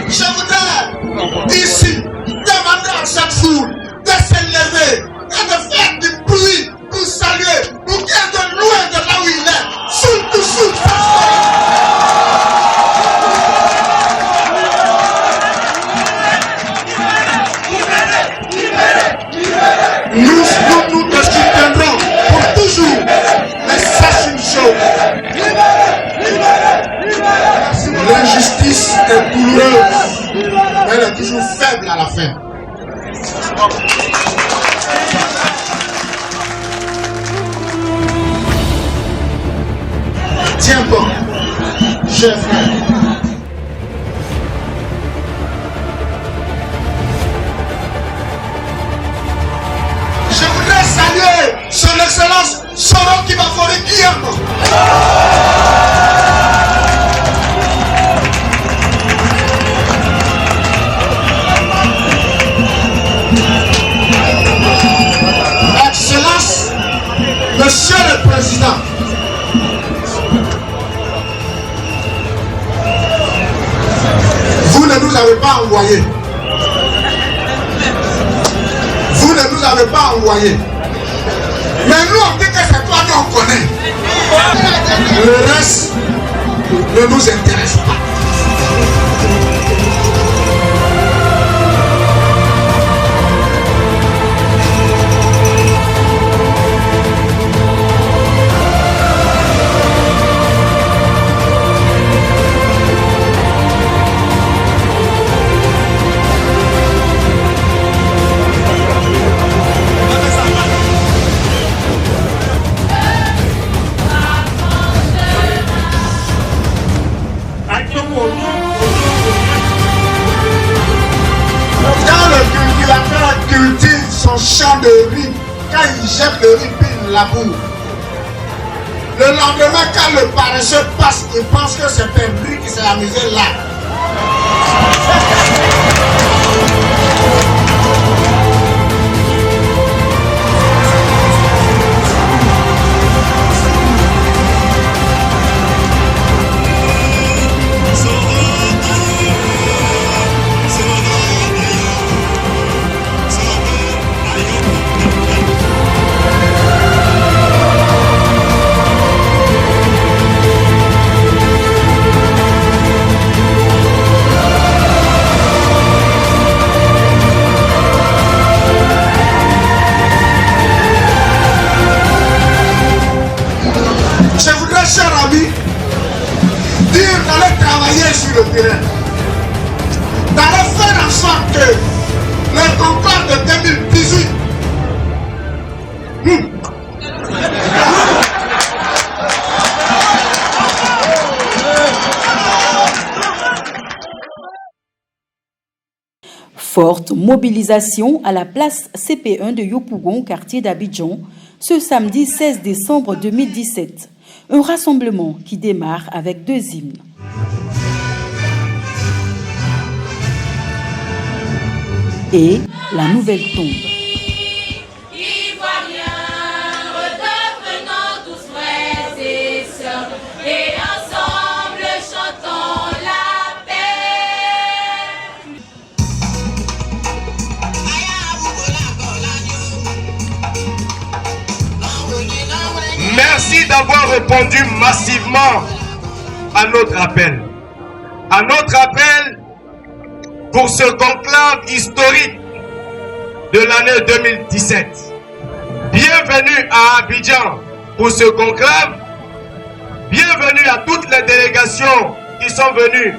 Je voudrais ici demander à cette foule de se lever et de faire du bruit pour saluer, pour qu'il y ait de loin de là où il est. Surtout sous nous te soutiendrons pour toujours. Mais sache une chose. L'injustice est douloureuse, mais elle est toujours faible à la fin. Tiens bon, chers frères. Je voudrais saluer son excellence Soro Kibafori Guillermo. Excellence, Monsieur le Président, vous ne nous avez pas envoyés. Vous ne nous avez pas envoyés. Mais nous, on dit que c'est toi qu'on connaît. Le reste ne nous intéresse pas. Cultive son champ de riz, quand il jette le riz, puis il laboure. Le lendemain, quand le paresseux passe, il pense que c'est un riz qui s'est amusé là. Je voudrais, cher ami, dire d'aller travailler sur le terrain, d'aller faire en sorte que le conclave de 2018 Forte mobilisation à la place CP1 de Yopougon, quartier d'Abidjan, ce samedi 16 décembre 2017. Un rassemblement qui démarre avec 2 hymnes. Et la nouvelle tombe. Merci d'avoir répondu massivement à notre appel. À notre appel pour ce conclave historique de l'année 2017. Bienvenue à Abidjan pour ce conclave. Bienvenue à toutes les délégations qui sont venues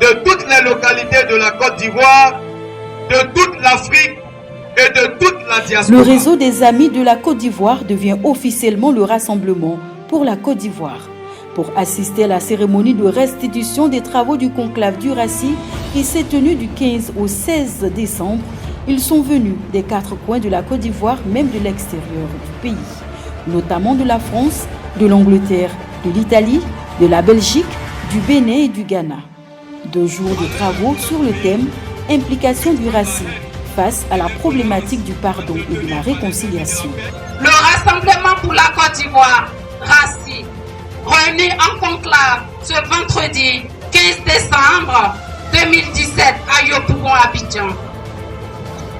de toutes les localités de la Côte d'Ivoire, de toute l'Afrique et de toute la diaspora. Le réseau des Amis de la Côte d'Ivoire devient officiellement le rassemblement pour la Côte d'Ivoire. Pour assister à la cérémonie de restitution des travaux du conclave d'Urassi qui s'est tenue du 15 au 16 décembre, ils sont venus des 4 coins de la Côte d'Ivoire, même de l'extérieur du pays, notamment de la France, de l'Angleterre, de l'Italie, de la Belgique, du Bénin et du Ghana. 2 jours de travaux sur le thème « Implication d'Urassi » face à la problématique du pardon et de la réconciliation. Le Rassemblement pour la Côte d'Ivoire, RACI, réuni en conclave ce vendredi 15 15 décembre 2017 à Yopougon, Abidjan.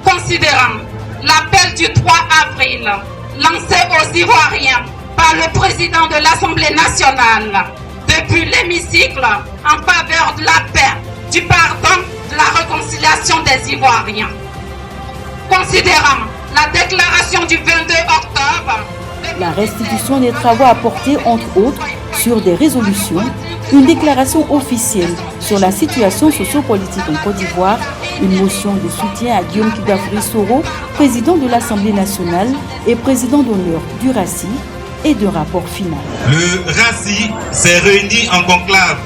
Considérant l'appel du 3 avril lancé aux Ivoiriens par le président de l'Assemblée nationale depuis l'hémicycle en faveur de la paix, du pardon, de la réconciliation des Ivoiriens. Considérant la déclaration du 22 octobre, la restitution des travaux apportés entre autres sur des résolutions, une déclaration officielle sur la situation socio-politique en Côte d'Ivoire, une motion de soutien à Guillaume Kidafri Soro, président de l'Assemblée nationale et président d'honneur du RACI, et de rapport final. Le RACI s'est réuni en conclave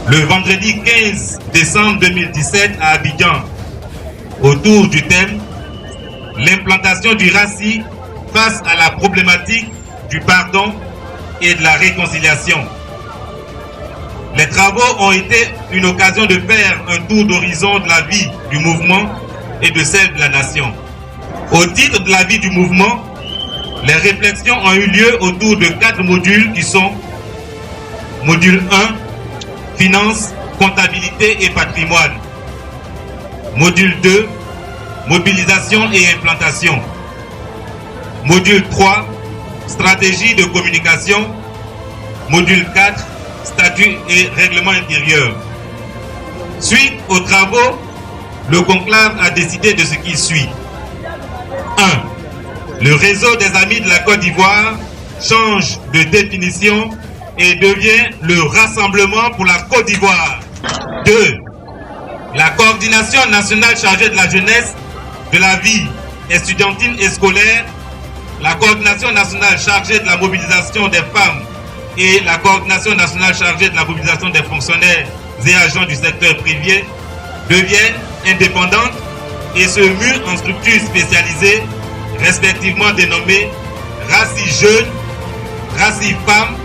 le vendredi 15 décembre 2017 à Abidjan autour du thème « L'implantation du RACI face à la problématique du pardon et de la réconciliation ». Les travaux ont été une occasion de faire un tour d'horizon de la vie du mouvement et de celle de la nation. Au titre de la vie du mouvement, les réflexions ont eu lieu autour de 4 modules qui sont module 1, finances, comptabilité et patrimoine. Module 2, mobilisation et implantation. Module 3, stratégie de communication. Module 4, statut et règlement intérieur. Suite aux travaux, le conclave a décidé de ce qui suit. 1. Le réseau des amis de la Côte d'Ivoire change de définition et devient le Rassemblement pour la Côte d'Ivoire. 2. La coordination nationale chargée de la jeunesse, de la vie estudiantine et scolaire, la coordination nationale chargée de la mobilisation des femmes et la coordination nationale chargée de la mobilisation des fonctionnaires et agents du secteur privé deviennent indépendantes et se muent en structures spécialisées, respectivement dénommées RACI Jeunes, RACI Femmes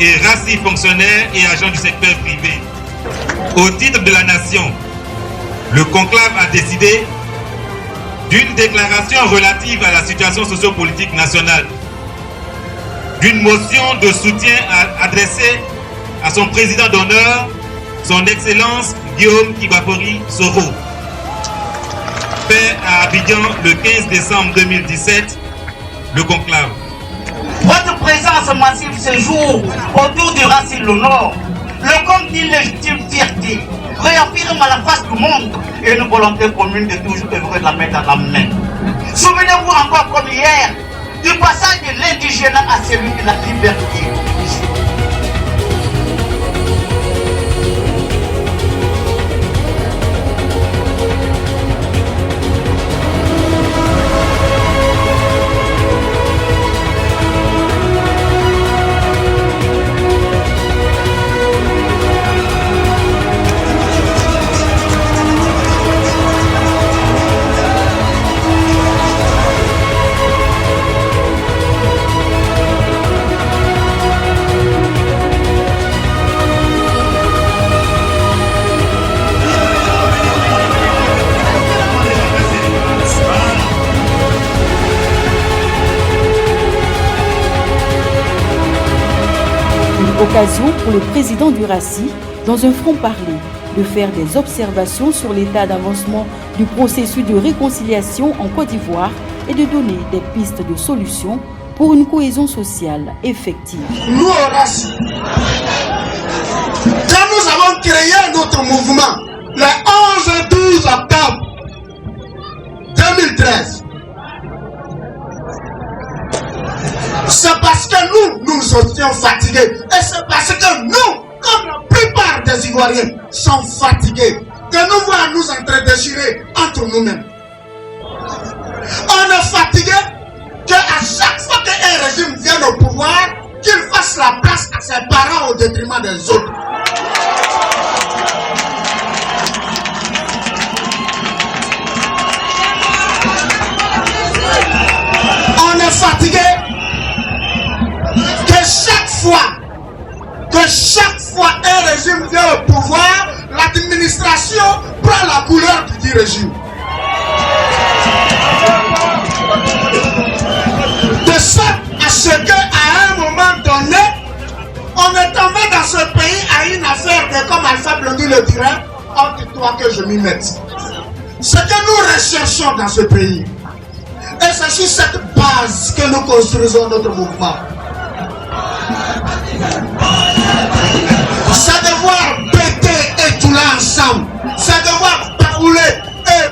et RACI Fonctionnaires et agents du secteur privé. Au titre de la nation, le conclave a décidé d'une déclaration relative à la situation sociopolitique nationale, d'une motion de soutien adressée à son président d'honneur, son Excellence Guillaume Kidafri Soro, fait à Abidjan le 15 décembre 2017, le conclave. Votre présence massive ce jour autour du RACI le Nord, le compte d'une légitime fierté, réaffirme à la face du monde et une volonté commune de toujours œuvrer de la main dans la main. Souvenez-vous encore comme hier du passage de l'indigénat à celui de la liberté. Occasion pour le président du RACI, dans un franc-parler, de faire des observations sur l'état d'avancement du processus de réconciliation en Côte d'Ivoire et de donner des pistes de solutions pour une cohésion sociale effective. Nous, au RACI, quand nous avons créé notre mouvement le 11 et 12 octobre 2013, c'est parce que nous étions fatigués. Et c'est parce que nous, comme la plupart des Ivoiriens, sont fatigués que nous voyons nous entredéchirer entre nous-mêmes. On est fatigué qu'à chaque fois qu'un régime vient au pouvoir, qu'il fasse la place à ses parents au détriment des autres. On est fatigué que chaque fois un régime vient au pouvoir, l'administration prend la couleur du dit régime. De sorte à ce qu'à un moment donné, on est tombé dans ce pays à une affaire de comme Alpha Blondy le dirait, hâte-toi que je m'y mette. Ce que nous recherchons dans ce pays, et c'est sur cette base que nous construisons notre mouvement. C'est de voir péter et tout là ensemble. C'est de voir Baoulé et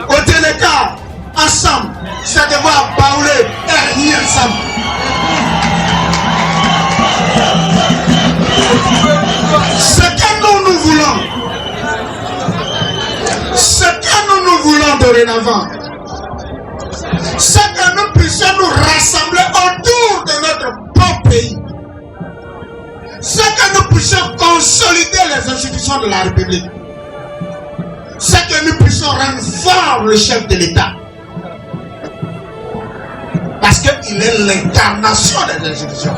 Oteleka ensemble. C'est de voir Baoulé et Régnier ensemble. Ce que nous voulons, ce que nous voulons dorénavant, c'est que nous puissions nous rassembler autour de notre bon pays. C'est que nous puissions consolider les institutions de la République. C'est que nous puissions rendre fort le chef de l'État. Parce qu'il est l'incarnation des institutions.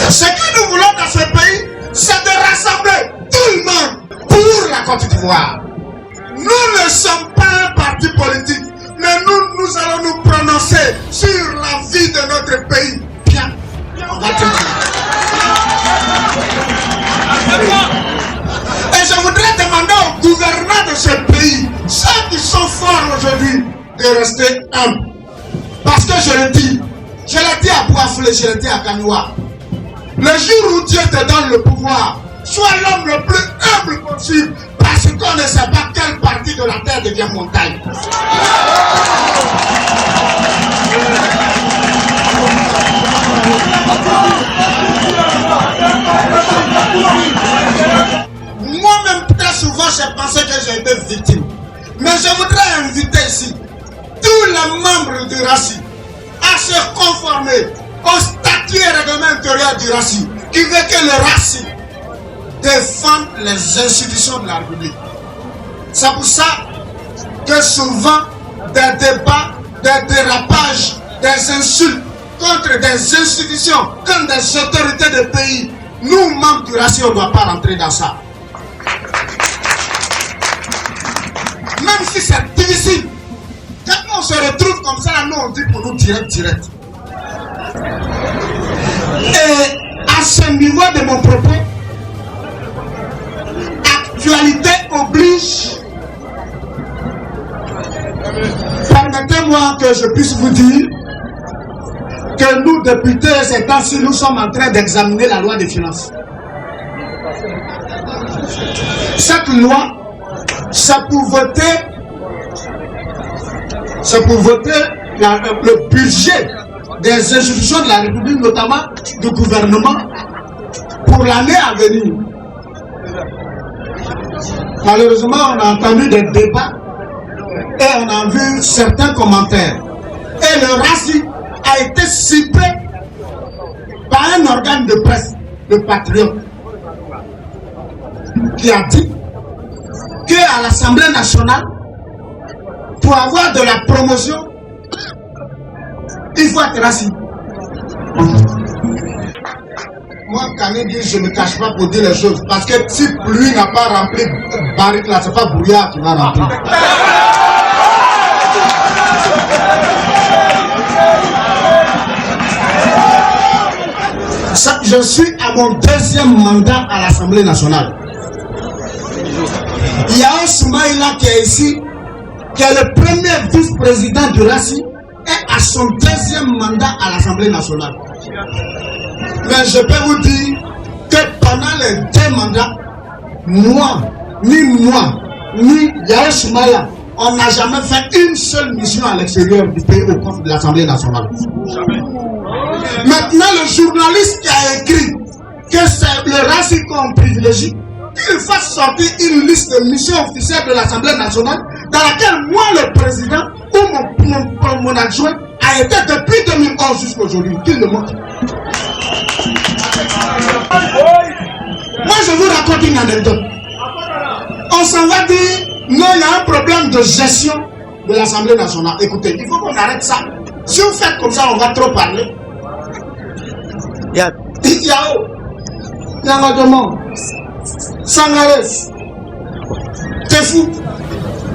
Ce que nous voulons dans ce pays, c'est de rassembler tout le monde pour la Côte d'Ivoire. Nous ne sommes pas un parti politique, mais nous allons nous prononcer sur la vie de notre pays. Bien, on va te dire. Et je voudrais demander aux gouvernants de ce pays, ceux qui sont forts aujourd'hui, de rester humbles. Parce que je l'ai dit à Bouaflé, je l'ai dit à Kanoua. Le jour où Dieu te donne le pouvoir, sois l'homme le plus humble possible, parce qu'on ne sait pas quelle partie de la terre devient montagne. Moi-même, très souvent, j'ai pensé que j'ai été victime. Mais je voudrais inviter ici tous les membres du RACI à se conformer au statut et règlement intérieur du RACI, qui veut que le RACI défende les institutions de la République. C'est pour ça que souvent, des débats, des dérapages, des insultes contre des institutions, contre des autorités de pays, nous, membres du RACI, on ne doit pas rentrer dans ça. Même si c'est difficile, quand on se retrouve comme ça, nous on dit pour nous direct. Et à ce niveau de mon propos, actualité oblige. Permettez-moi que je puisse vous dire que nous, députés, ces temps-ci, nous sommes en train d'examiner la loi des finances. Cette loi, c'est pour voter le budget des institutions de la République, notamment du gouvernement, pour l'année à venir. Malheureusement, on a entendu des débats et on a vu certains commentaires. Et le RACI a été ciblé par un organe de presse, le Patriote, qui a dit qu'à l'Assemblée nationale, pour avoir de la promotion, il faut être RACI. Moi, Kanedi, je ne me cache pas pour dire les choses. Parce que si lui n'a pas rempli Barrique là, c'est pas Brouillard qui va remplir. Ça, je suis à mon deuxième mandat à l'Assemblée nationale. Il y a un Soumaïla qui est ici, qui est le premier vice-président du RACI, et à son deuxième mandat à l'Assemblée nationale. Mais je peux vous dire que pendant les 2 mandats, ni Yahya Soumaya, on n'a jamais fait une seule mission à l'extérieur du pays au cours de l'Assemblée nationale. Maintenant, le journaliste qui a écrit que c'est le RACI qu'on privilégie, qu'il fasse sortir une liste de missions officielles de l'Assemblée nationale dans laquelle moi, le président ou mon adjoint a été depuis 2011 jusqu'à aujourd'hui. Qu'il le montre. Moi, je vous raconte une anecdote. On s'en va dire, non, il y a un problème de gestion de l'Assemblée nationale. Écoutez, il faut qu'on arrête ça. Si vous faites comme ça, on va trop parler. Yao, Yangadomo, Sangares, Tefou,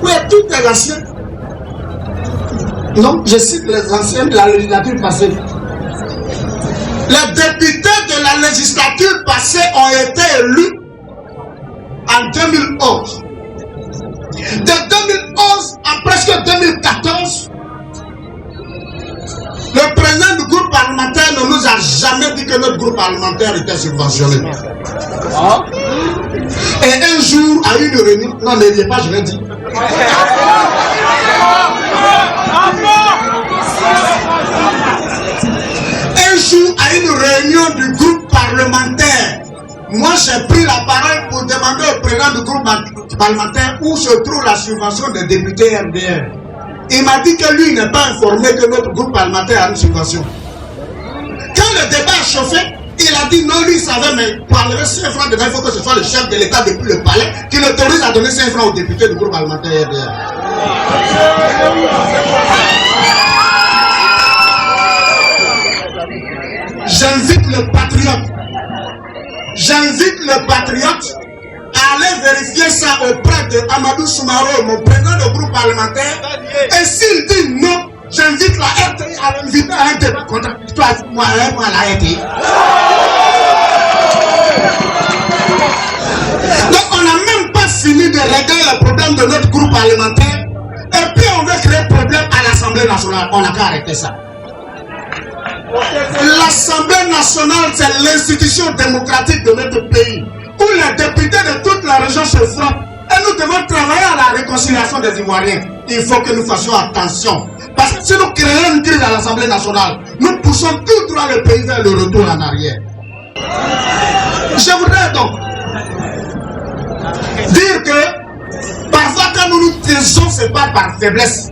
oui, tous les anciens. Non, je cite les anciens de la législature passée. Les députés de la législature ont été élus en 2011. De 2011 à presque 2014, le président du groupe parlementaire ne nous a jamais dit que notre groupe parlementaire était subventionné. Et un jour, à une réunion, non, ne riez pas, je l'ai dit. Un jour, à une réunion du groupe parlementaire, moi j'ai pris la parole pour demander au président du groupe parlementaire où se trouve la subvention des députés MDR. Il m'a dit que lui n'est pas informé que notre groupe parlementaire a une subvention. Quand le débat a chauffé, il a dit non, lui il savait, mais pour enlever 5 francs dedans, il faut que ce soit le chef de l'État depuis le palais qui l'autorise à donner 5 francs aux députés du groupe parlementaire MDR. J'invite le patriote à aller vérifier ça auprès de Amadou Soumaro, mon président du groupe parlementaire. Et s'il dit non, j'invite la RTI à l'inviter à un débat contre toi, moi la RTI. Donc on n'a même pas fini de régler le problème de notre groupe parlementaire. Et puis on veut créer problème à l'Assemblée nationale. On n'a qu'à arrêter ça. L'Assemblée nationale, c'est l'institution démocratique de notre pays, où les députés de toute la région se frottent. Et nous devons travailler à la réconciliation des Ivoiriens. Il faut que nous fassions attention. Parce que si nous créons une crise à l'Assemblée nationale, nous poussons tout droit le pays vers le retour en arrière. Je voudrais donc dire que parfois quand nous nous taisons, ce n'est pas par faiblesse.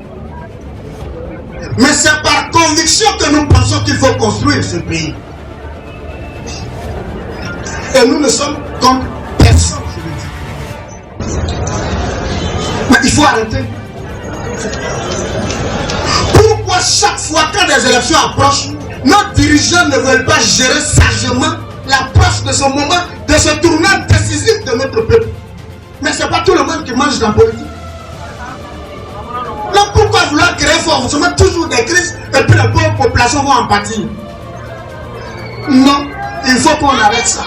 Mais c'est par conviction que nous pensons qu'il faut construire ce pays. Et nous ne sommes contre personne, je le dis. Mais il faut arrêter. Pourquoi chaque fois que des élections approchent, nos dirigeants ne veulent pas gérer sagement l'approche de ce moment, de ce tournant décisif de notre peuple? Mais ce n'est pas tout le monde qui mange dans la politique. Donc pourquoi vouloir créer forcément toujours des crises et puis les pauvres populations vont en pâtir? Non, il faut qu'on arrête ça.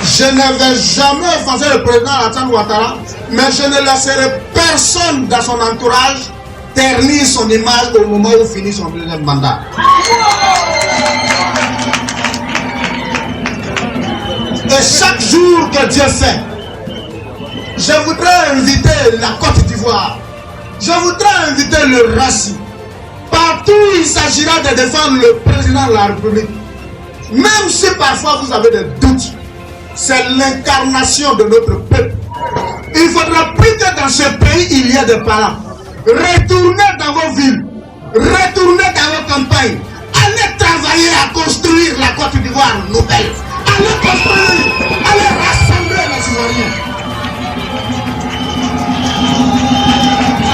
Je ne vais jamais offenser le président Alassane Ouattara, mais je ne laisserai personne dans son entourage ternir son image au moment où finit son deuxième mandat. Et chaque jour que Dieu fait, je voudrais inviter la Côte d'Ivoire, je voudrais inviter le RACI. Partout il s'agira de défendre le président de la République. Même si parfois vous avez des doutes, c'est l'incarnation de notre peuple. Il faudra plus que dans ce pays il y ait des parents. Retournez dans vos villes, retournez dans vos campagnes, allez travailler à construire la Côte d'Ivoire nouvelle. Allez construire, allez rassembler les Ivoiriens.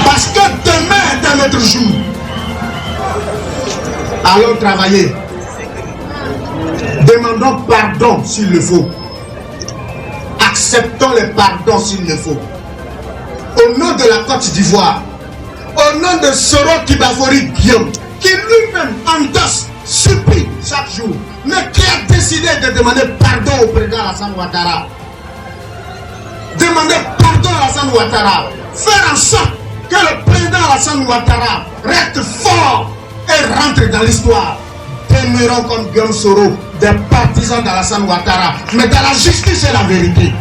Parce que demain est un autre jour. Allons travailler. Demandons pardon s'il le faut. Acceptons les pardons s'il le faut. Au nom de la Côte d'Ivoire, au nom de Soro Kibafori Guillaume, qui lui-même endosse, supplie chaque jour, mais qui a décidé de demander pardon au président Alassane Ouattara. Demander pardon à Alassane Ouattara. Faire en sorte que le président Alassane Ouattara reste fort et rentre dans l'histoire. Demeurons comme Guillaume Soro, des partisans d'Alassane Ouattara, mais dans la justice et la vérité.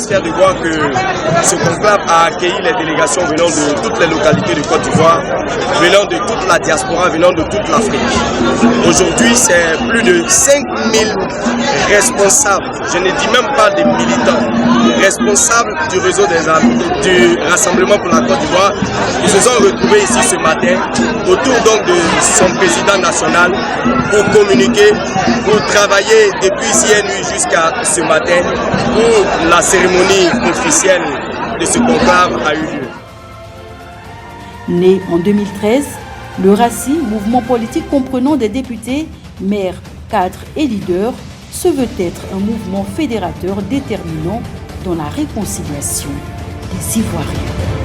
fiers de voir que ce conclave a accueilli les délégations venant de toutes les localités de Côte d'Ivoire, venant de toute la diaspora, venant de toute l'Afrique. Aujourd'hui, c'est plus de 5000 responsables, je ne dis même pas des militants, responsables du réseau du Rassemblement pour la Côte d'Ivoire, qui se sont retrouvés ici ce matin autour donc de son président national pour communiquer, pour travailler depuis hier nuit jusqu'à ce matin où la cérémonie officielle de ce conclave a eu lieu. Né en 2013, le RACI, mouvement politique comprenant des députés, maires, cadres et leaders, se veut être un mouvement fédérateur déterminant dans la réconciliation des Ivoiriens.